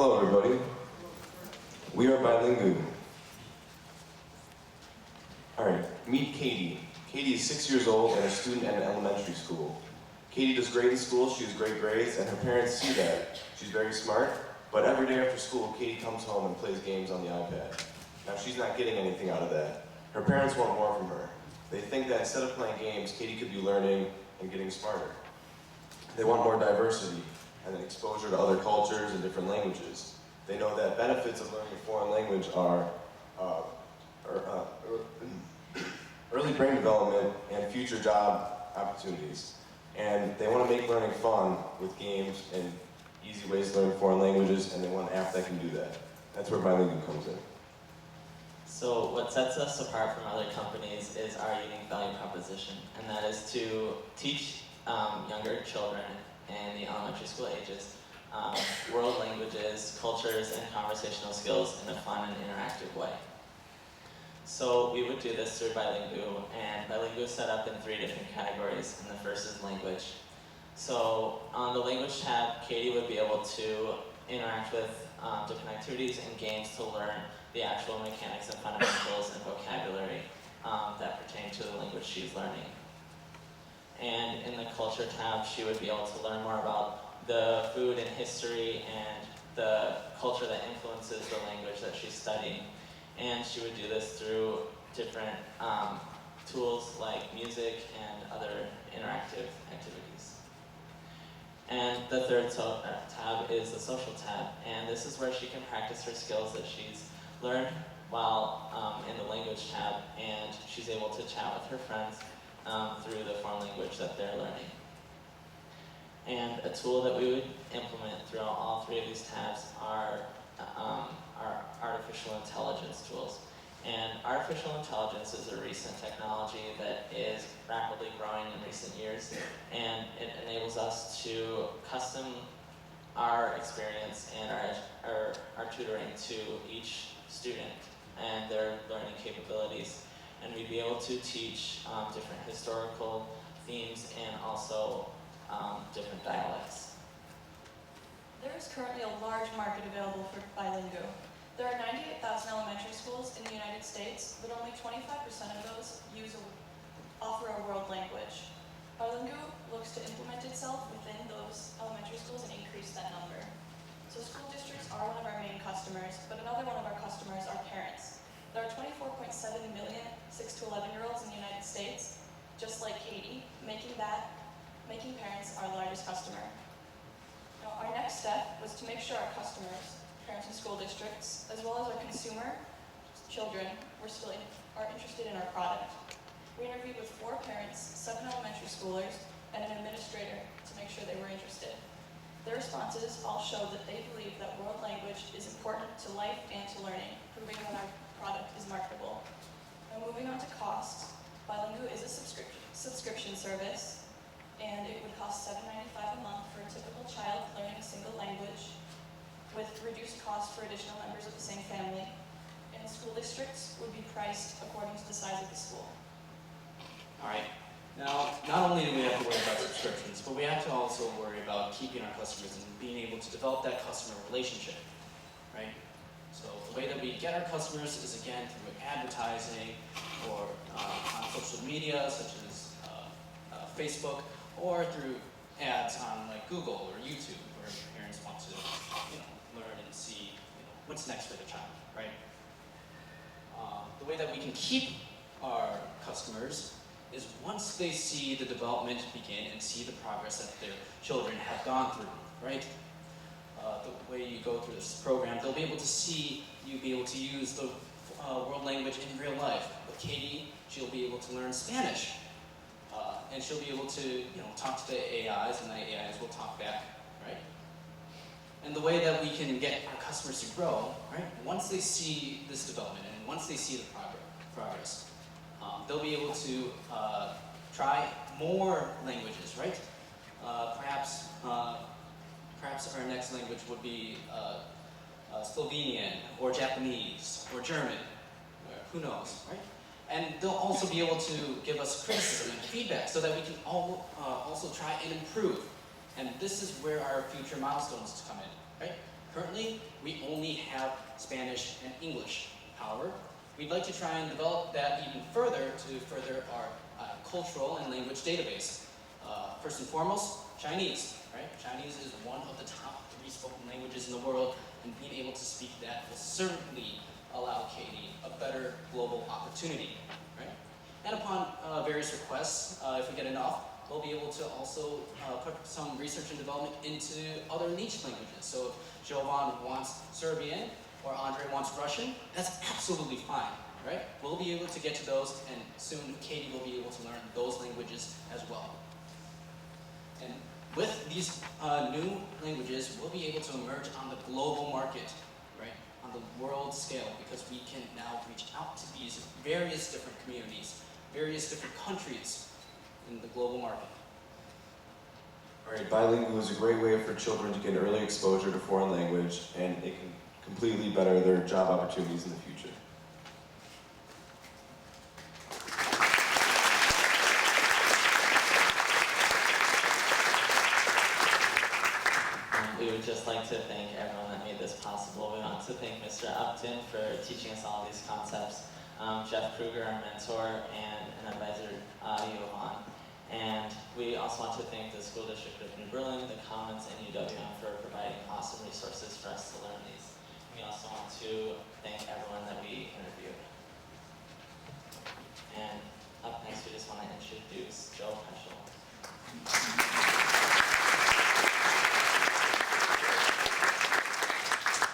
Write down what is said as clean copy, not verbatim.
Hello everybody. We are Bilingu. Alright, meet Katie. Katie is 6 years old and a student at an elementary school. Katie does great in school, she has great grades, and her parents see that. She's very smart, but every day after school, Katie comes home and plays games on the iPad. Now she's not getting anything out of that. Her parents want more from her. They think that instead of playing games, Katie could be learning and getting smarter. They want more diversity and exposure to other cultures and different languages. They know that benefits of learning a foreign language are early brain development and future job opportunities. And they want to make learning fun with games and easy ways to learn foreign languages, and they want an app that can do that. That's where Bilingu comes in. So what sets us apart from other companies is our unique value proposition, and that is to teach younger children in the elementary school ages world languages, cultures, and conversational skills in a fun and interactive way. So we would do this through Bilingu, and Bilingu is set up in 3 different categories, and the first is language. So on the language tab, Katie would be able to interact with different activities and games to learn the actual mechanics and fundamentals and vocabulary that pertain to the language she's learning. And in the culture tab, she would be able to learn more about the food and history and the culture that influences the language that she's studying. And she would do this through different tools like music and other interactive activities. And the third tab is the social tab, and this is where she can practice her skills that she's learned while in the language tab, and she's able to chat with her friends through the foreign language that they're learning. And a tool that we would implement throughout all 3 of these tabs are artificial intelligence tools. And artificial intelligence is a recent technology that is rapidly growing in recent years, and it enables us to custom our experience and our tutoring to each student and their learning capabilities. And we'd be able to teach different historical themes and also different dialects. There is currently a large market available for Bilingu. There are 98,000 elementary schools in the United States, but only 25% of those offer a world language. Bilingu looks to implement itself within those elementary schools and increase that number. So school districts are one of our main customers, but another one of our customers are parents. There are 24.7 million 6 to 11-year-olds in the United States, just like Katie, making parents our largest customer. Now, our next step was to make sure our customers, parents and school districts, as well as our consumer children, are interested in our product. We interviewed with 4 parents, 7 elementary schoolers, and an administrator to make sure they were interested. Their responses all showed that they believe that world language is important to life and to learning, proving that our product is marketable. Now, moving on to costs, Bilingu is a subscription service, and it would cost $7.95 a month for a typical child learning a single language, with reduced cost for additional members of the same family. And school districts would be priced according to the size of the school. All right. Now, not only do we have to worry about subscriptions, but we have to also worry about keeping our customers and being able to develop that customer relationship, right? So the way that we get our customers is, again, through advertising or on social media, such as Facebook, or through ads on like Google or YouTube, where parents want to, learn and see, what's next for the child, right? The way that we can keep our customers is once they see the development begin and see the progress that their children have gone through, right? The way you go through this program, they'll be able to see you be able to use the world language in real life. With Katie, she'll be able to learn Spanish, and she'll be able to, talk to the AIs, and the AIs will talk back, right? And the way that we can get our customers to grow, right? Once they see this development and once they see the progress, they'll be able to try more languages, right? Perhaps our next language would be Slovenian or Japanese or German, or who knows, right? And they'll also be able to give us criticism and feedback so that we can also try and improve. And this is where our future milestones come in, right? Currently, we only have Spanish and English. However, we'd like to try and develop that even further to further our cultural and language database. First and foremost, Chinese, right? Chinese is one of the top 3 spoken languages in the world, and being able to speak that will certainly allow Katie a better global opportunity, right? And upon various requests, if we get enough, we'll be able to also put some research and development into other niche languages. So if Jovan wants Serbian or Andre wants Russian, that's absolutely fine, right? We'll be able to get to those, and soon Katie will be able to learn those languages as well. And with these new languages, we'll be able to emerge on the global market, right? On the world scale, because we can now reach out to these various different communities, various different countries in the global market. All right, bilingual is a great way for children to get early exposure to foreign language, and it can completely better their job opportunities in the future. We would just like to thank everyone that made this possible. We want to thank Mr. Upton for teaching us all these concepts, Jeff Kruger, our mentor, and an advisor, Jovan. And we also want to thank the School District of New Berlin, the Commons, and UWM for providing awesome resources for us to learn these. We also want to thank everyone